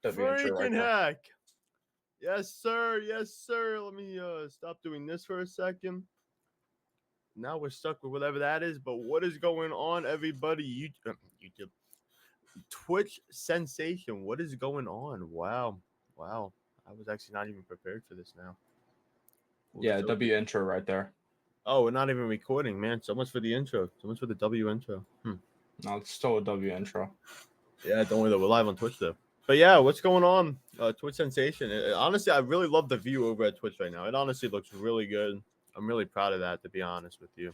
intro right Freaking there. heck. Yes, sir. Yes, sir. Let me stop doing this for a second. Now we're stuck with whatever that is. But what is going on, everybody? YouTube, Twitch sensation. What is going on? Wow. Wow. I was actually not even prepared for this now. Yeah, W intro right there. Oh, we're not even recording, man. So much for the intro. So much for the W intro. No, it's still a W intro. Yeah, don't worry though. We're live on Twitch though. But yeah, what's going on? Twitch sensation. Honestly, I really love the view over at Twitch right now. It honestly looks really good. I'm really proud of that, to be honest with you.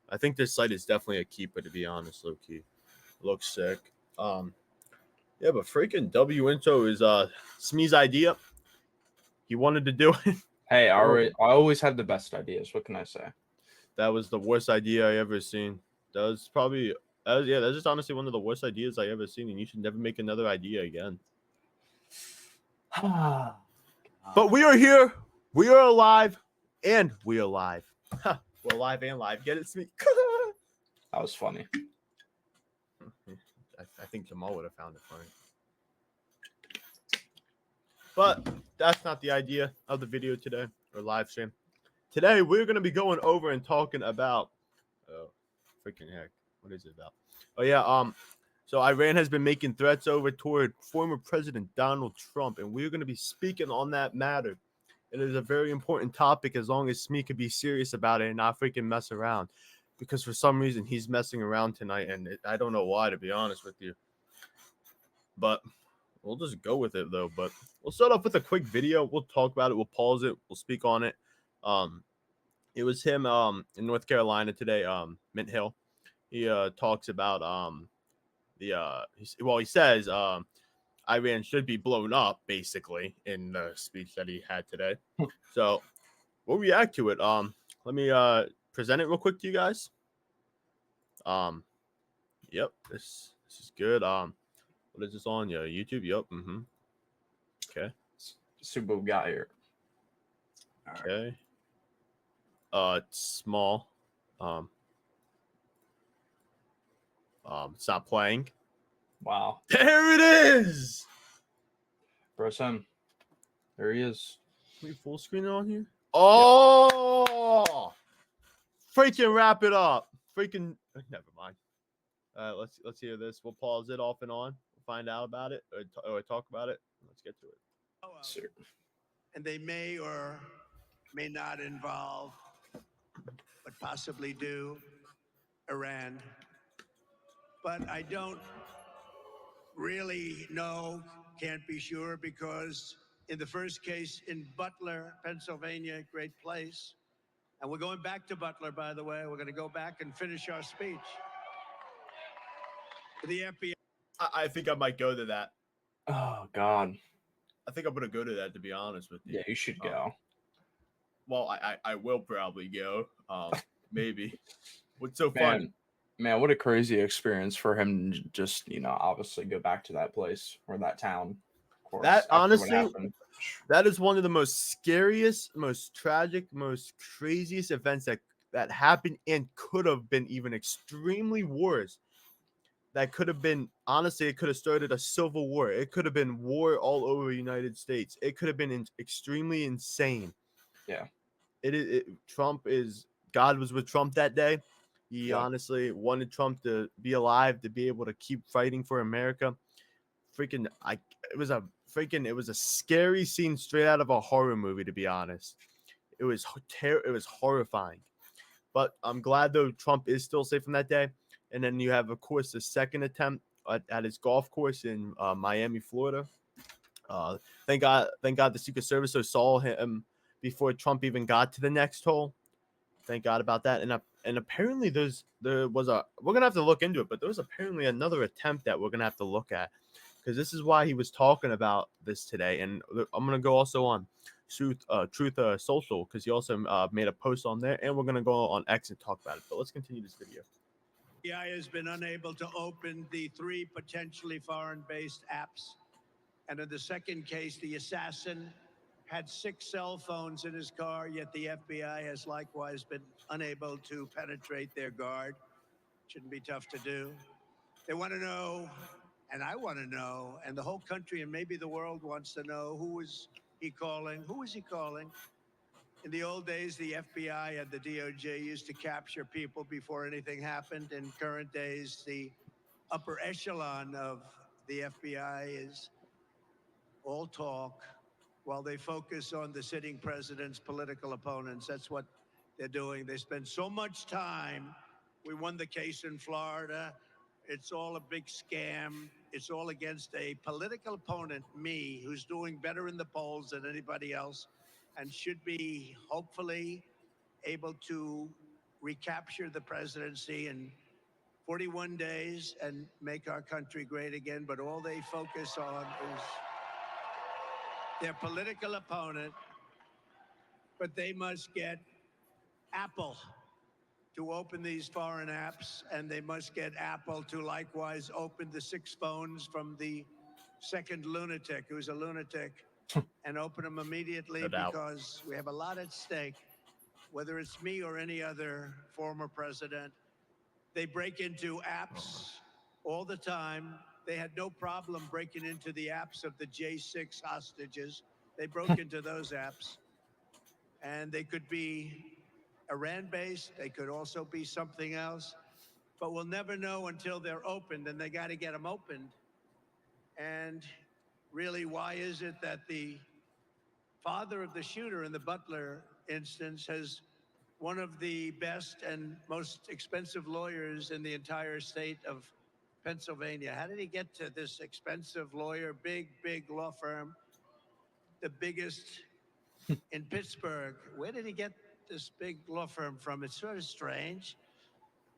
I think this site is definitely a keeper, to be honest, low key. Looks sick. Yeah, but freaking W intro is Smee's idea. He wanted to do it. Hey, I always have the best ideas. What can I say? That was the worst idea I ever seen. That was probably that's just honestly one of the worst ideas I ever seen, and you should never make another idea again. But we are here. We are alive, and we are live. We're alive and live. Get it, Smee? That was funny. I think Jamal would have found it funny. But that's not the idea of the video today or live stream. Today we're gonna be going over and talking about freaking heck. What is it about? Oh yeah, so Iran has been making threats over toward former President Donald Trump, and we're gonna be speaking on that matter. It is a very important topic as long as Smee could be serious about it and not freaking mess around. Because for some reason he's messing around tonight, and I don't know why, to be honest with you. But we'll just go with it though. But we'll start off with a quick video. We'll talk about it. We'll pause it. We'll speak on it. It was him in North Carolina today. Mint Hill. He talks about he says Iran should be blown up basically in the speech that he had today. So we'll react to it. Let me present it real quick to you guys. Yep, this is good. What is this on? Yeah, YouTube. Yep. Okay. See what we got here. Okay. It's small. It's not playing. Wow. There it is. Press him. There he is. Can we full screen it on here? Oh, freaking wrap it up. Freaking never mind. Let's hear this. We'll pause it off and on. We'll find out about it or talk about it. Let's get to it. Sure. And they may or may not involve, but possibly do, Iran. But I don't really know, can't be sure, because in the first case in Butler, Pennsylvania, great place, and we're going back to Butler, by the way. We're going to go back and finish our speech. The FBI. I think I might go to that. Oh God. I think I'm gonna go to that, to be honest with you. Yeah, you should go. Well, I will probably go. Maybe. What's so fun? Man, what a crazy experience for him to just, obviously go back to that place or that town. Of course, that honestly, that is one of the most scariest, most tragic, most craziest events that happened and could have been even extremely worse. That could have been, honestly, it could have started a civil war. It could have been war all over the United States. It could have been extremely insane. Yeah. God was with Trump that day. He honestly wanted Trump to be alive, to be able to keep fighting for America. It was a scary scene straight out of a horror movie, to be honest. It was horrifying. But I'm glad though Trump is still safe from that day. And then you have, of course, the second attempt at his golf course in Miami, Florida. Thank God the Secret Service saw him before Trump even got to the next hole. Thank God about that. And apparently we're gonna have to look into it, but there was apparently another attempt that we're gonna have to look at, because this is why he was talking about this today. And I'm gonna go also on Truth Social, because he also made a post on there, and we're gonna go on X and talk about it. But let's continue this video. The FBI has been unable to open the 3 potentially foreign-based apps. And in the second case, the assassin had 6 cell phones in his car, yet the FBI has likewise been unable to penetrate their guard. Shouldn't be tough to do. They want to know, And I want to know, and the whole country and maybe the world wants to know, who is he calling? Who is he calling? In the old days, the FBI and the DOJ used to capture people before anything happened. In current days, the upper echelon of the FBI is all talk while they focus on the sitting president's political opponents. That's what they're doing. They spend so much time. We won the case in Florida. It's all a big scam. It's all against a political opponent, me, who's doing better in the polls than anybody else and should be hopefully able to recapture the presidency in 41 days and make our country great again. But all they focus on is their political opponent. But they must get Apple to open these foreign apps, and they must get Apple to likewise open the 6 phones from the second lunatic, who's a lunatic, and open them immediately, No doubt. because we have a lot at stake. Whether it's me or any other former president, they break into apps all the time. They had no problem breaking into the apps of the J6 hostages. They broke into those apps, and they could be Iran-based. They could also be something else, but we'll never know until they're opened, and they got to get them opened. And really, why is it that the father of the shooter in the Butler instance has one of the best and most expensive lawyers in the entire state of Pennsylvania? How did he get to this expensive lawyer, big law firm, the biggest in Pittsburgh? Where did he get this big law firm from? It's sort of strange.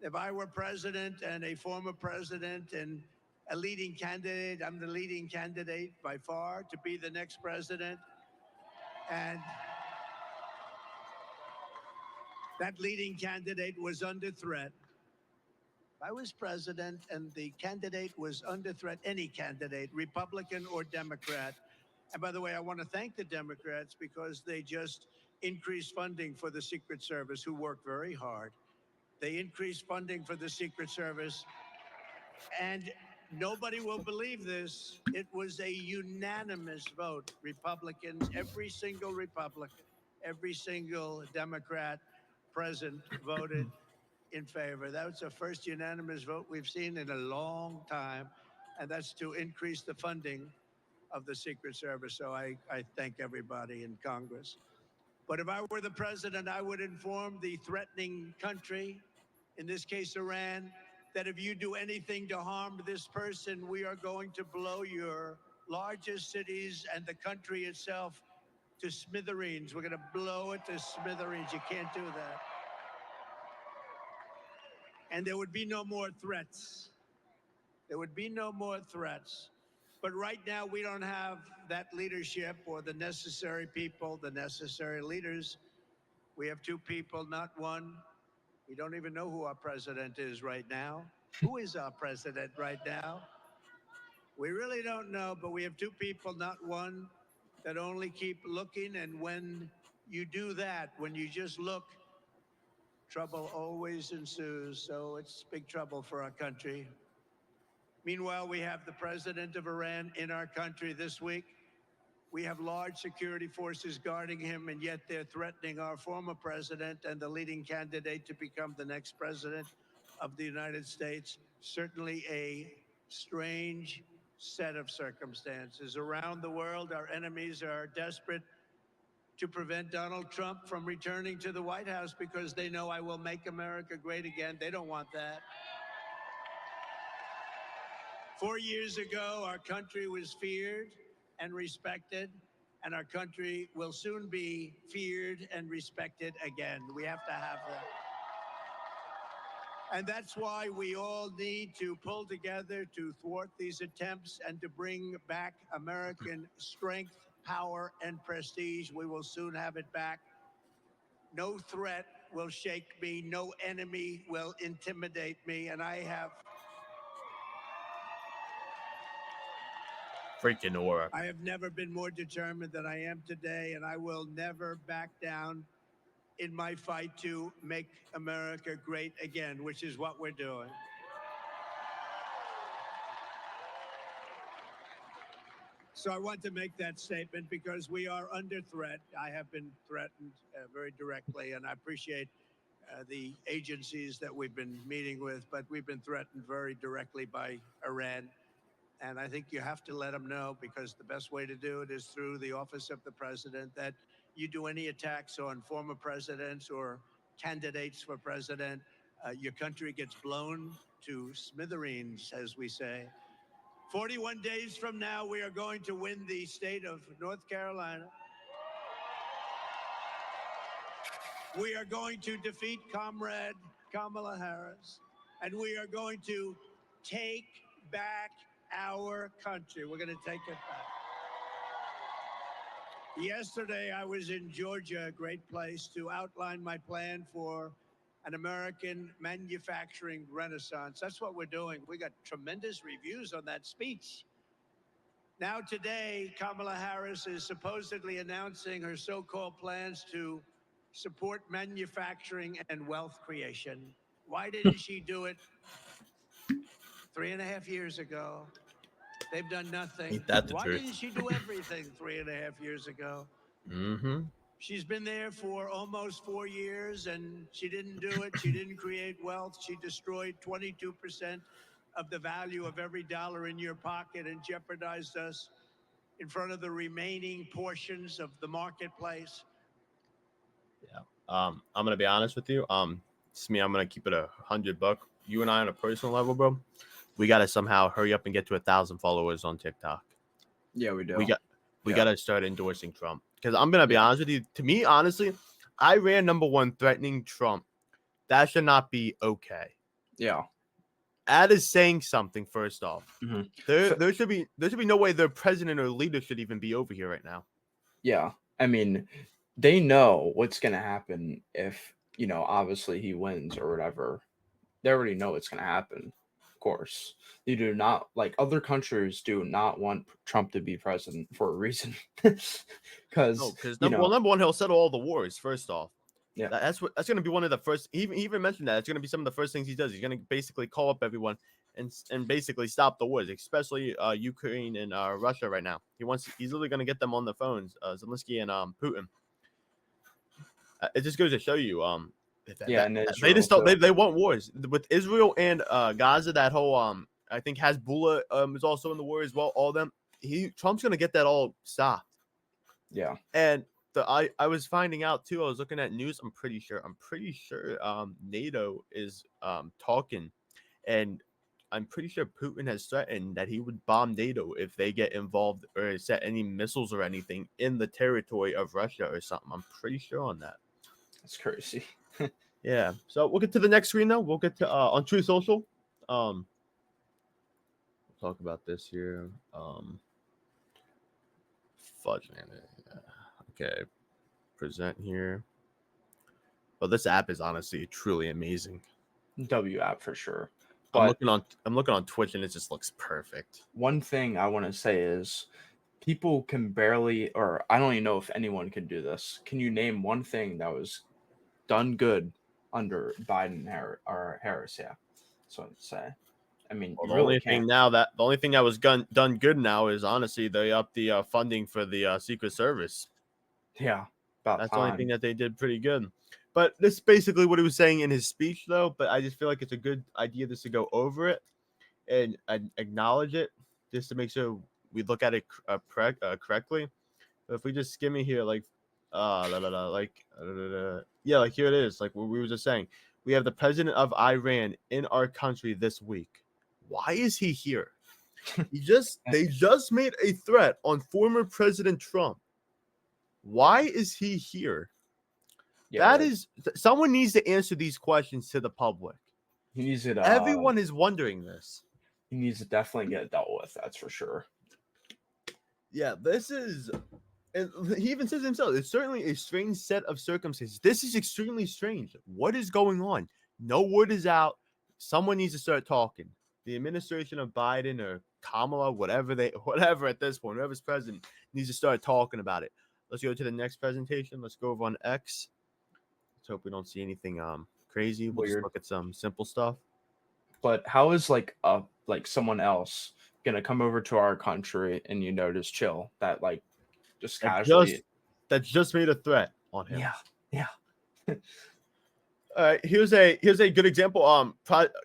If I were president and a former president and a leading candidate, I'm the leading candidate by far to be the next president. And that leading candidate was under threat. If I was president and the candidate was under threat, any candidate, Republican or Democrat. And by the way, I want to thank the Democrats because they just increased funding for the Secret Service, who work very hard. They increased funding for the Secret Service. And nobody will believe this. It was a unanimous vote. Republicans, every single Republican, every single Democrat present voted in favor. That was the first unanimous vote we've seen in a long time. And that's to increase the funding of the Secret Service. So I thank everybody in Congress. But if I were the president, I would inform the threatening country, in this case Iran, that if you do anything to harm this person, we are going to blow your largest cities and the country itself to smithereens. We're going to blow it to smithereens. You can't do that. And there would be no more threats. There would be no more threats. But right now, we don't have that leadership or the necessary people, the necessary leaders. We have 2 people, not one. We don't even know who our president is right now. Who is our president right now? We really don't know, but we have 2 people, not one, that only keep looking. And when you do that, when you just look, trouble always ensues. So it's big trouble for our country. Meanwhile, we have the president of Iran in our country this week. We have large security forces guarding him, and yet they're threatening our former president and the leading candidate to become the next president of the United States. Certainly a strange set of circumstances. Around the world, our enemies are desperate to prevent Donald Trump from returning to the White House because they know I will make America great again. They don't want that. 4 years ago, our country was feared and respected, and our country will soon be feared and respected again. We have to have that. And that's why we all need to pull together to thwart these attempts and to bring back American strength, power, and prestige. We will soon have it back. No threat will shake me. No enemy will intimidate me. And I have Freaking aura. I have never been more determined than I am today, and I will never back down in my fight to make America great again, which is what we're doing. So I want to make that statement because we are under threat. I have been threatened very directly, and I appreciate the agencies that we've been meeting with, but we've been threatened very directly by Iran. And I think you have to let them know, because the best way to do it is through the office of the president, that you do any attacks on former presidents or candidates for president, your country gets blown to smithereens, as we say. 41 days from now, we are going to win the state of North Carolina. We are going to defeat Comrade Kamala Harris, and we are going to take back our country. We're going to take it back. Yesterday, I was in Georgia, a great place, to outline my plan for an American manufacturing renaissance. That's what we're doing. We got tremendous reviews on that speech. Now today, Kamala Harris is supposedly announcing her so-called plans to support manufacturing and wealth creation. Why didn't she do it 3.5 years ago? They've done nothing. Ain't that the Why truth? didn't she do everything 3.5 years ago? Mm-hmm. She's been there for almost 4 years, and she didn't do it. She didn't create wealth. She destroyed 22% of the value of every dollar in your pocket and jeopardized us in front of the remaining portions of the marketplace. Yeah. I'm gonna be honest with you. Smee, I'm gonna keep it $100. You and I on a personal level, bro. We gotta somehow hurry up and get to 1,000 followers on TikTok. Yeah, we do. We gotta start endorsing Trump, because I'm gonna be honest with you. To me, honestly, Iran #1 threatening Trump. That should not be okay. Yeah. That is saying something. First off, Mhm. there should be no way their president or leader should even be over here right now. Yeah. I mean, they know what's going to happen if, obviously he wins or whatever. They already know what's going to happen. Of course. They do not, like, other countries do not want Trump to be president for a reason. Because, number one, he'll settle all the wars. First off, yeah. that's going to be one of the first. He even mentioned that it's going to be some of the first things he does. He's going to basically call up everyone and basically stop the wars, especially Ukraine and Russia right now. He's literally going to get them on the phones, Zelensky and Putin. It just goes to show you, and they just don't. They want wars with Israel and Gaza. That whole I think Hezbollah is also in the war as well. All of them. Trump's gonna get that all stopped. Yeah. And I was finding out too. I was looking at news. I'm pretty sure NATO is talking, and I'm pretty sure Putin has threatened that he would bomb NATO if they get involved or set any missiles or anything in the territory of Russia or something. I'm pretty sure on that. That's crazy. Yeah. So we'll get to the next screen now. We'll get to on True Social. We'll talk about this here. Fudge man. Okay. Present here. Well, this app is honestly truly amazing. W app for sure. But I'm looking on Twitch and it just looks perfect. One thing I want to say is people can barely, or I don't even know if anyone can do this. Can you name one thing that was done good under Biden or Harris? Yeah, that's what I'd say. I mean, Well, the only thing that was done good now is honestly they upped the funding for the Secret Service. Yeah, that's the only thing that they did pretty good. But this is basically what he was saying in his speech, though. But I just feel like it's a good idea just to go over it and acknowledge it, just to make sure we look at it correctly. But if we just skim it here, like here it is, like what we were just saying. We have the president of Iran in our country this week. Why is he here? They just made a threat on former President Trump. Why is he here? Yeah, someone needs to answer these questions to the public. He needs it. Everyone is wondering this. He needs to definitely get dealt with. That's for sure. Yeah, this is, and he even says himself, it's certainly a strange set of circumstances. This is extremely strange. What is going on? No word is out. Someone needs to start talking. The administration of Biden or Kamala, whatever at this point, whoever's president, needs to start talking about it. Let's go to the next presentation. Let's go over on X. Let's hope we don't see anything crazy. We'll just look at some simple stuff. But how is like someone else gonna come over to our country and just chill that like just casually? That just made a threat on him. Yeah, yeah. All right, here's a good example.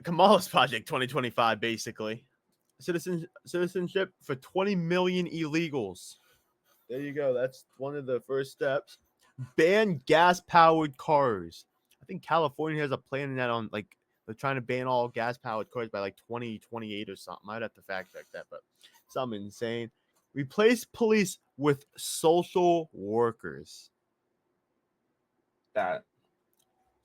Kamala's Project 2025, basically, citizenship for 20 million illegals. There you go. That's one of the first steps. Ban gas-powered cars. I think California has a plan in that on like they're trying to ban all gas-powered cars by like 2028 or something. I'd have to fact check that, but something insane. Replace police with social workers. That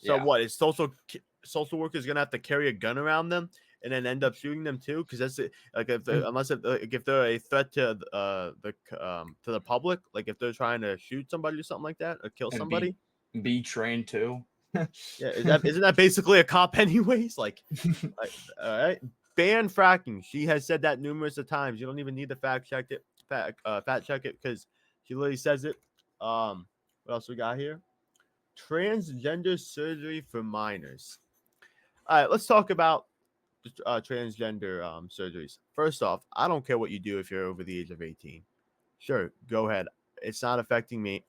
So yeah. what is social workers gonna have to carry a gun around them and then end up shooting them too? Because that's it. Like if they're a threat to the public, like if they're trying to shoot somebody or something like that or kill And somebody. be trained too. Yeah, isn't that basically a cop anyways? Like all right, ban fracking. She has said that numerous of times. You don't even need to fact check it, because she literally says it. What else we got here? Transgender surgery for minors. All right, let's talk about transgender surgeries. First off, I don't care what you do if you're over the age of 18. Sure, go ahead. It's not affecting me.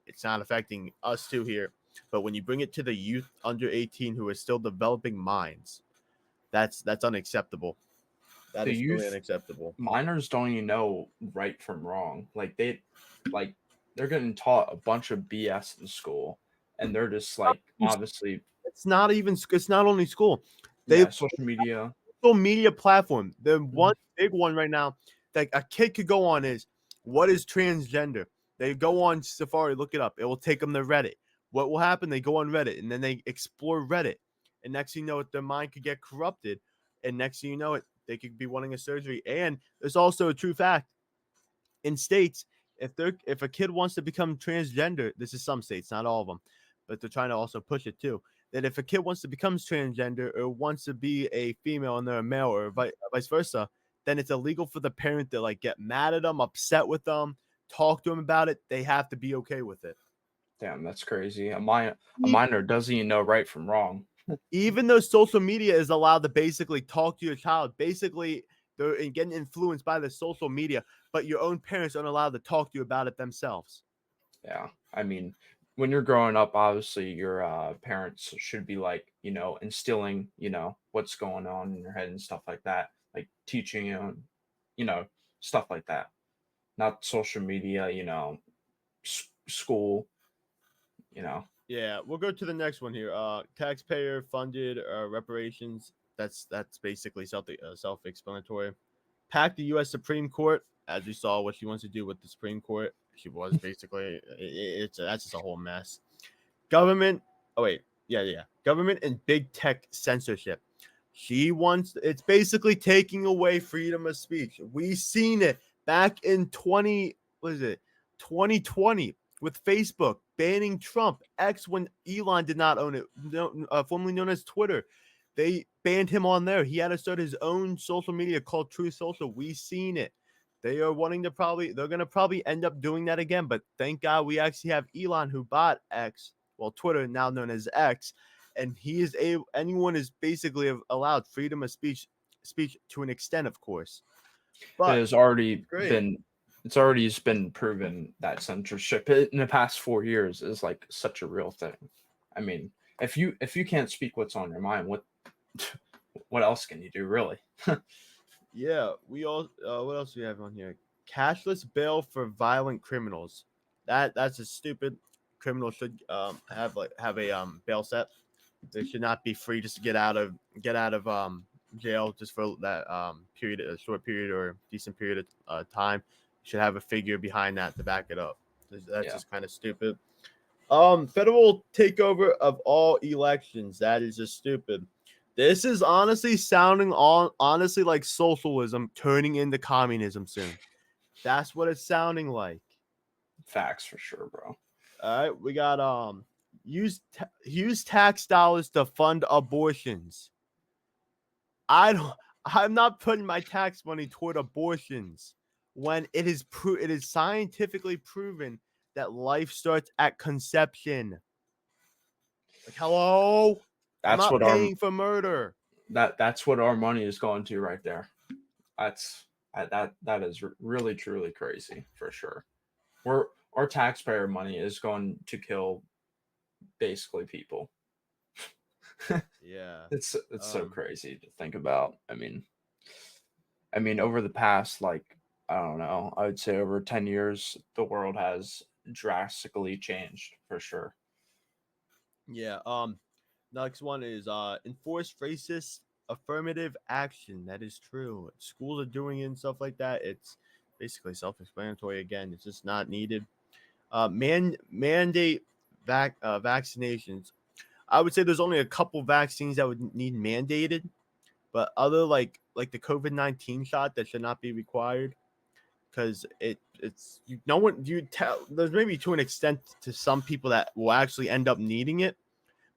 It's not affecting us too here. But when you bring it to the youth under 18 who are still developing minds, that's unacceptable. That The is really youth unacceptable. minors don't even know right from wrong. Like they're getting taught a bunch of BS in school, and they're just like obviously It's not only school. They social media. social media platform. The one big one right now that a kid could go on is what is transgender? They go on Safari, look it up. It will take them to Reddit. What will happen? They go on Reddit and then they explore Reddit. And next thing you know it, their mind could get corrupted. And next thing you know it, they could be wanting a surgery. And there's also a true fact in states, if a kid wants to become transgender, this is some states, not all of them, but they're trying to also push it too. That if a kid wants to become transgender or wants to be a female and they're a male or vice versa, then it's illegal for the parent to like get mad at them, upset with them, talk to them about it. They have to be okay with it. Damn, that's crazy. A minor doesn't even know right from wrong. Even though social media is allowed to basically talk to your child, basically they're getting influenced by the social media, but your own parents aren't allowed to talk to you about it themselves. Yeah, I mean, when you're growing up, obviously your parents should be like, instilling, what's going on in your head and stuff like that, like teaching you, you know, stuff like that. Not social media, school, you know. Yeah, we'll go to the next one here. Taxpayer funded reparations. That's basically self-explanatory. Pack the U.S. Supreme Court, as we saw what she wants to do with the Supreme Court. She was basically that's just a whole mess. Government. Oh wait, yeah. Government and big tech censorship. It's basically taking away freedom of speech. We seen it back in 2020 with Facebook banning Trump. X when Elon did not own it, formerly known as Twitter. They banned him on there. He had to start his own social media called True Social. We seen it. They're going to probably end up doing that again. But thank God we actually have Elon who bought X, well, Twitter now known as X, and anyone is basically allowed freedom of speech to an extent, of course. But It's already been proven that censorship in the past 4 years is like such a real thing. I mean, if you can't speak what's on your mind, what else can you do, really? yeah, we all. What else do we have on here? Cashless bail for violent criminals. That's a stupid. Criminals should have a bail set. They should not be free just to get out of jail just for that period, a short period or decent period of time. You should have a figure behind that to back it up. That's just kind of stupid. Federal takeover of all elections. That is just stupid. This is honestly sounding honestly like socialism turning into communism soon. That's what it's sounding like. Facts for sure, bro. All right, we got use tax dollars to fund abortions. I'm not putting my tax money toward abortions when it is scientifically proven that life starts at conception. Like, hello? I'm That's not what paying for murder. That's what our money is going to right there. That is really truly crazy for sure. Our taxpayer money is going to kill basically people. Yeah. It's so crazy to think about. I mean, over the past, like, I don't know, I would say over 10 years, the world has drastically changed for sure. Yeah. Next one is enforce racist affirmative action. That is true. Schools are doing it and stuff like that. It's basically self-explanatory. Again, it's just not needed. Mandate vaccinations. I would say there's only a couple vaccines that would need mandated, but other like the COVID-19 shot that should not be required because it's no one you tell there's maybe to an extent to some people that will actually end up needing it,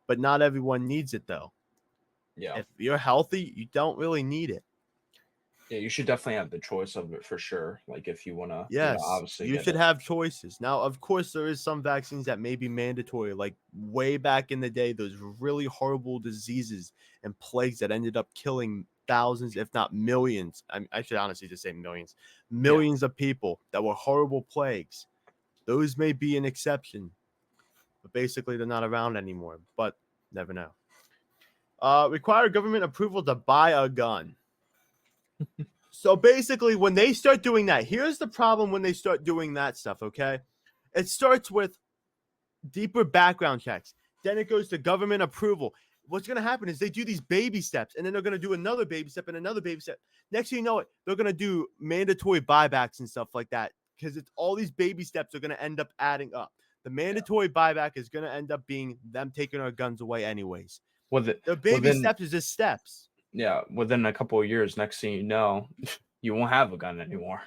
but not everyone needs it though. Yeah. If you're healthy, you don't really need it. Yeah, you should definitely have the choice of it for sure. Like if you want to, Yes, obviously you get should it. have choices. Now, of course, there is some vaccines that may be mandatory, like way back in the day, those really horrible diseases and plagues that ended up killing thousands, if not millions. I should honestly just say millions, Yeah. millions of people that were horrible plagues. Those may be an exception, but basically they're not around anymore. But never know. Require government approval to buy a gun. So basically, when they start doing that, here's the problem when they start doing that stuff, okay? It starts with deeper background checks. Then it goes to government approval. What's going to happen is they do these baby steps, and then they're going to do another baby step and another baby step. Next thing you know it, they're going to do mandatory buybacks and stuff like that because it's all these baby steps are going to end up adding up. The mandatory buyback is going to end up being them taking our guns away anyways. The baby Within steps is just steps. within a couple of years, next thing you know, you won't have a gun anymore.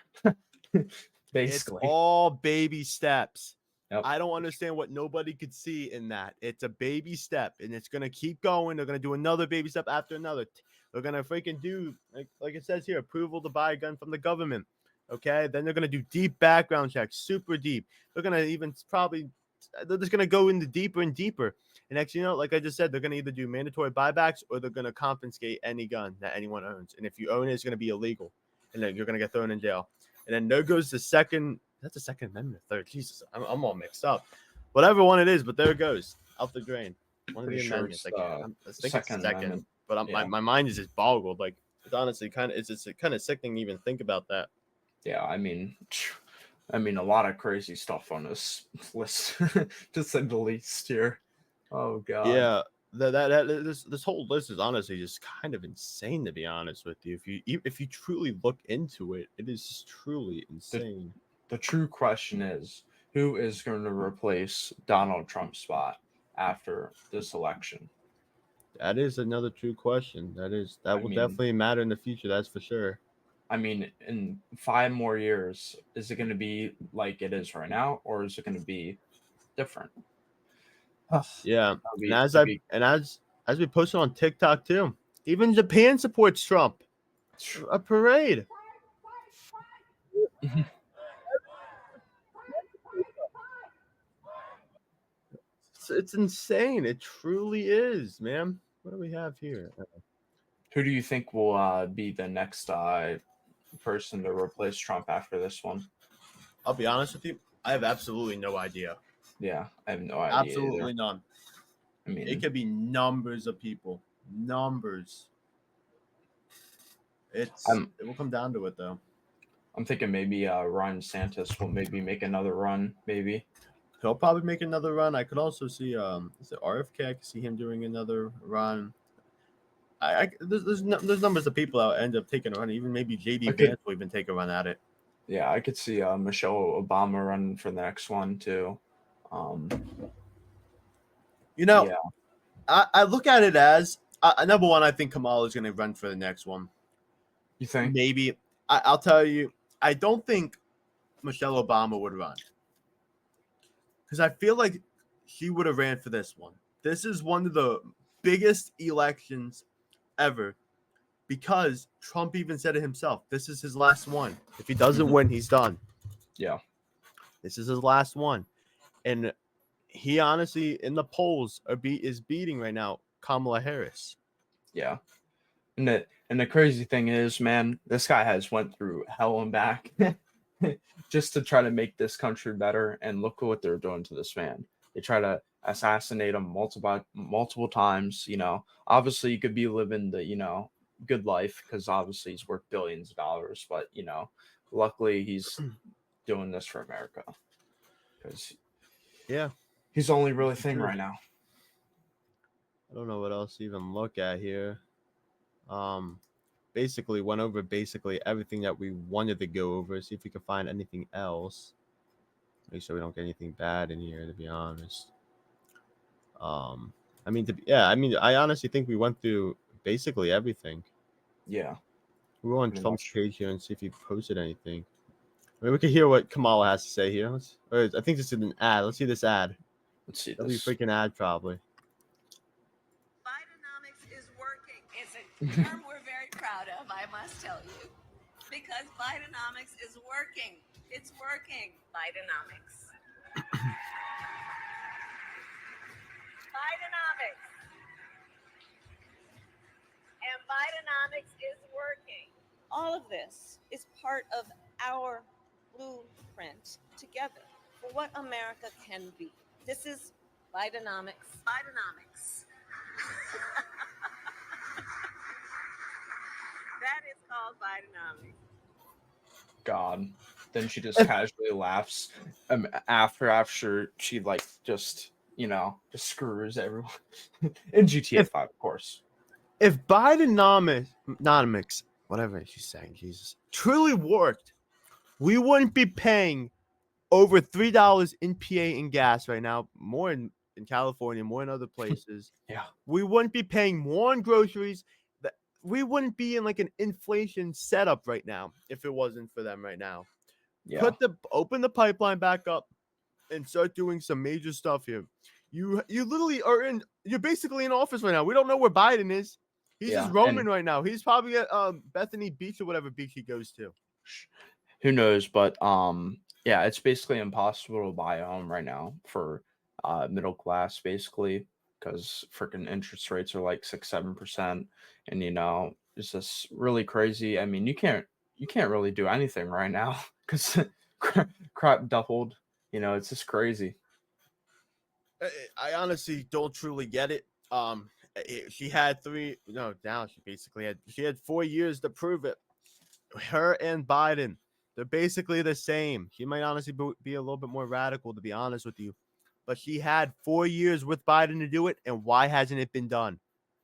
It's Basically. all baby steps. Yep. I don't understand what nobody could see in that. It's a baby step, and it's gonna keep going. They're gonna do another baby step after another. They're gonna freaking do like it says here, approval to buy a gun from the government. Okay, then they're gonna do deep background checks, super deep. They're gonna even probably they're just gonna go into deeper and deeper. And actually, you know, like I just said, they're gonna either do mandatory buybacks or they're gonna confiscate any gun that anyone owns. And if you own it, it's gonna be illegal, and then you're gonna get thrown in jail. And then there goes the second. That's the Second Amendment. Third. Jesus, I'm all mixed up. Whatever one it is, but there it goes out the drain. One of the Pretty sure amendments. it's I think it's Second second, Amendment. but Yeah. my mind is just boggled. Like it's honestly it's kind of sickening to even think about that. Yeah, I mean, a lot of crazy stuff on this list, to say the least here. Oh God. Yeah, this whole list is honestly just kind of insane to be honest with you. If you truly look into it, it is truly insane. The true question is, who is going to replace Donald Trump's spot after this election? That is another true question. That will mean- definitely matter in the future. That's for sure. I mean, in 5 more years, is it going to be like it is right now, or is it going to be different? Yeah, That'll be- and that'll be- as we posted on TikTok too, even Japan supports Trump. A parade. It's insane. It truly is, man. What do we have here? Who do you think will be the next person to replace Trump after this one? I'll be honest with you. I have absolutely no idea. Yeah, I have no idea. Absolutely Either. none. I mean, It could be numbers of people. Numbers. It will come down to it though. I'm thinking maybe Ron DeSantis will maybe make another run. Maybe He'll probably make another run. I could also see is it RFK? I could see him doing another run. There's numbers of people that end up taking a run. Even maybe JD Vance will even take a run at it. Yeah, I could see Michelle Obama running for the next one too. Yeah. I look at it as number one. I think Kamala is going to run for the next one. You think? Maybe. I'll tell you. I don't think Michelle Obama would run because I feel like she would have ran for this one. This is one of the biggest elections ever because Trump even said it himself. This is his last one. If he doesn't win, he's done. Yeah. This is his last one. And he honestly, in the polls, is beating right now Kamala Harris. Yeah. And the crazy thing is, man, this guy has went through hell and back just to try to make this country better. And look at what they're doing to this man. They try to assassinate him multiple times. Obviously you could be living the good life because obviously he's worth billions of dollars. But luckily he's doing this for America because Yeah, he's the only really it's thing true. right now. I don't know what else to even look at here. Basically went over everything that we wanted to go over. See if we can find anything else. Make sure we don't get anything bad in here. To be honest, I honestly think we went through basically everything. Yeah, We'll go on pretty Trump's much. page here and see if he posted anything. We can hear what Kamala has to say here. I think this is an ad. Let's see this ad. Let's see That'll be a this. freaking ad, probably. Bidenomics is working. It's a term we're very proud of, I must tell you, because Bidenomics is working. It's working. Bidenomics. Bidenomics. And Bidenomics is working. All of this is part of our blueprint together for what America can be. This is Bidenomics. Bidenomics. That is called Bidenomics. God. Then she just casually laughs after she just screws everyone in GTA 5, of course. If Bidenomics, whatever she's saying, Jesus, truly worked, we wouldn't be paying over $3 in PA in gas right now, more in California, more in other places. Yeah. We wouldn't be paying more on groceries. We wouldn't be in like an inflation setup right now if it wasn't for them right now. Yeah. Open the pipeline back up and start doing some major stuff here. You literally you're basically in office right now. We don't know where Biden is. He's just roaming right now. He's probably at Bethany Beach or whatever beach he goes to. Who knows? But yeah, it's basically impossible to buy a home right now for middle class, basically, because freaking interest rates are like 6-7%, and it's just really crazy. I mean, you can't really do anything right now because crap doubled. It's just crazy. I honestly don't truly get it. She had she had 4 years to prove it. Her and Biden, they're basically the same. She might honestly be a little bit more radical, to be honest with you, but she had 4 years with Biden to do it, and why hasn't it been done?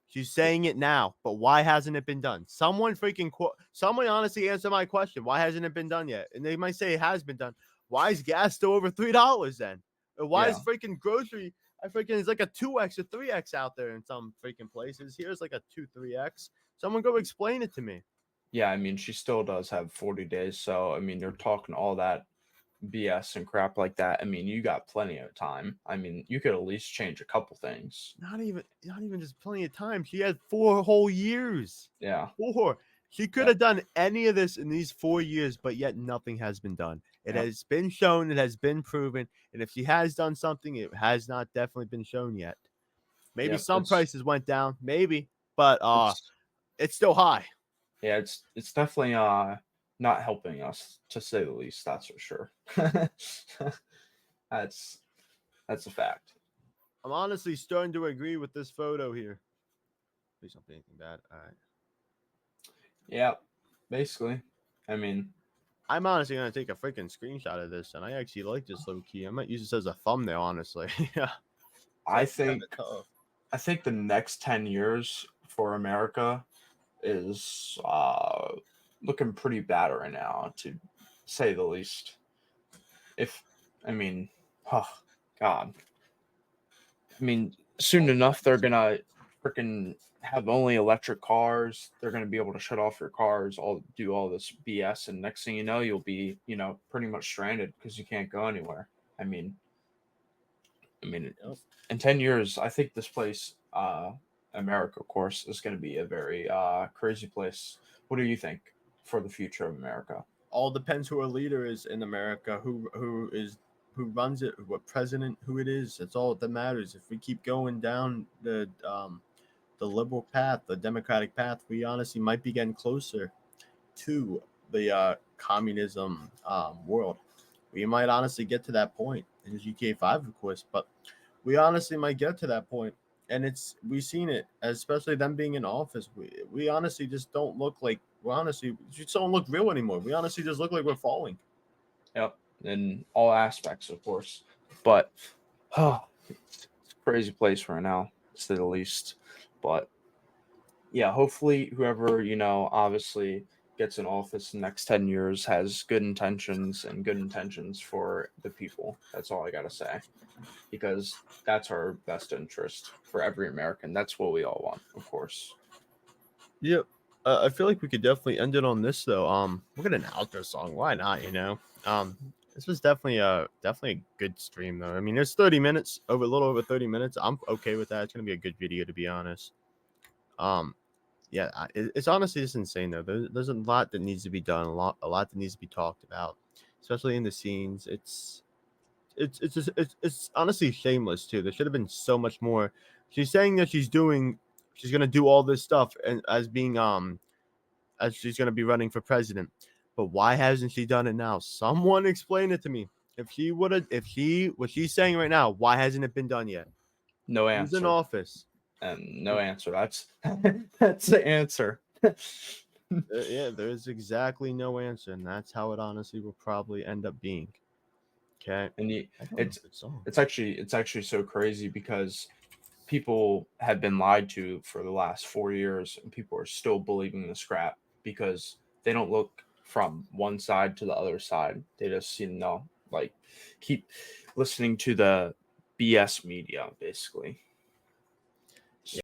She's saying it now, but why hasn't it been done? Someone honestly answer my question. Why hasn't it been done yet? And they might say it has been done. Why is gas still over $3 then? And why is freaking grocery? It's like a 2x or 3x out there in some freaking places. Here's like a 2-3x. Someone go explain it to me. Yeah, I mean, she still does have 40 days, so I mean, you're talking all that BS and crap like that. I mean, you got plenty of time. I mean, you could at least change a couple things. Not even just plenty of time. She had 4 whole years. Yeah. 4. She could have done any of this in these 4 years, but yet nothing has been done. It has been shown, it has been proven, and if she has done something, it has not definitely been shown yet. Maybe some prices went down, maybe, but it's still high. Yeah, it's definitely not helping us, to say the least. That's for sure. That's a fact. I'm honestly starting to agree with this photo here. Please don't be anything bad. All right. Yeah, basically. I mean, I'm honestly gonna take a freaking screenshot of this, and I actually like this low key. I might use this as a thumbnail, honestly. Yeah. I think the next 10 years for America is looking pretty bad right now, to say the least. Oh God. I mean, soon enough they're gonna freaking have only electric cars. They're gonna be able to shut off your cars, do all this BS, and next thing you know, you'll be pretty much stranded because you can't go anywhere. I mean, in 10 years, I think this place, America, of course, is going to be a very crazy place. What do you think for the future of America? All depends who our leader is in America, who runs it, what president, who it is. That's all that matters. If we keep going down the the liberal path, the democratic path, we honestly might be getting closer to the communism world. We might honestly get to that point in GTA 5, of course, but we honestly might get to that point. And we've seen it, especially them being in office. We honestly just don't look like we just don't look real anymore. We honestly just look like we're falling. Yep, in all aspects, of course. But it's a crazy place right now, to say the least. But yeah, hopefully whoever, obviously gets in office in the next 10 years has good intentions and good intentions for the people. That's all I got to say. Because that's our best interest for every American. That's what we all want, of course. Yep. I feel like we could definitely end it on this though. We'll get an outro song. Why not? This was definitely a good stream though. I mean, there's 30 minutes, a little over 30 minutes. I'm okay with that. It's gonna be a good video to be honest. Yeah, it's honestly just insane though. There's a lot that needs to be done, a lot that needs to be talked about, especially in the scenes. It's honestly shameless too. There should have been so much more. She's saying that she's gonna do all this stuff and as she's gonna be running for president. But why hasn't she done it now? Someone explain it to me. What she's saying right now, why hasn't it been done yet? No Who's in answer. office? And no answer. That's the answer. Yeah, there's exactly no answer, and that's how it honestly will probably end up being. Okay, And it's song. it's actually so crazy because people have been lied to for the last 4 years, and people are still believing this crap because they don't look from one side to the other side. They just like keep listening to the BS media, basically.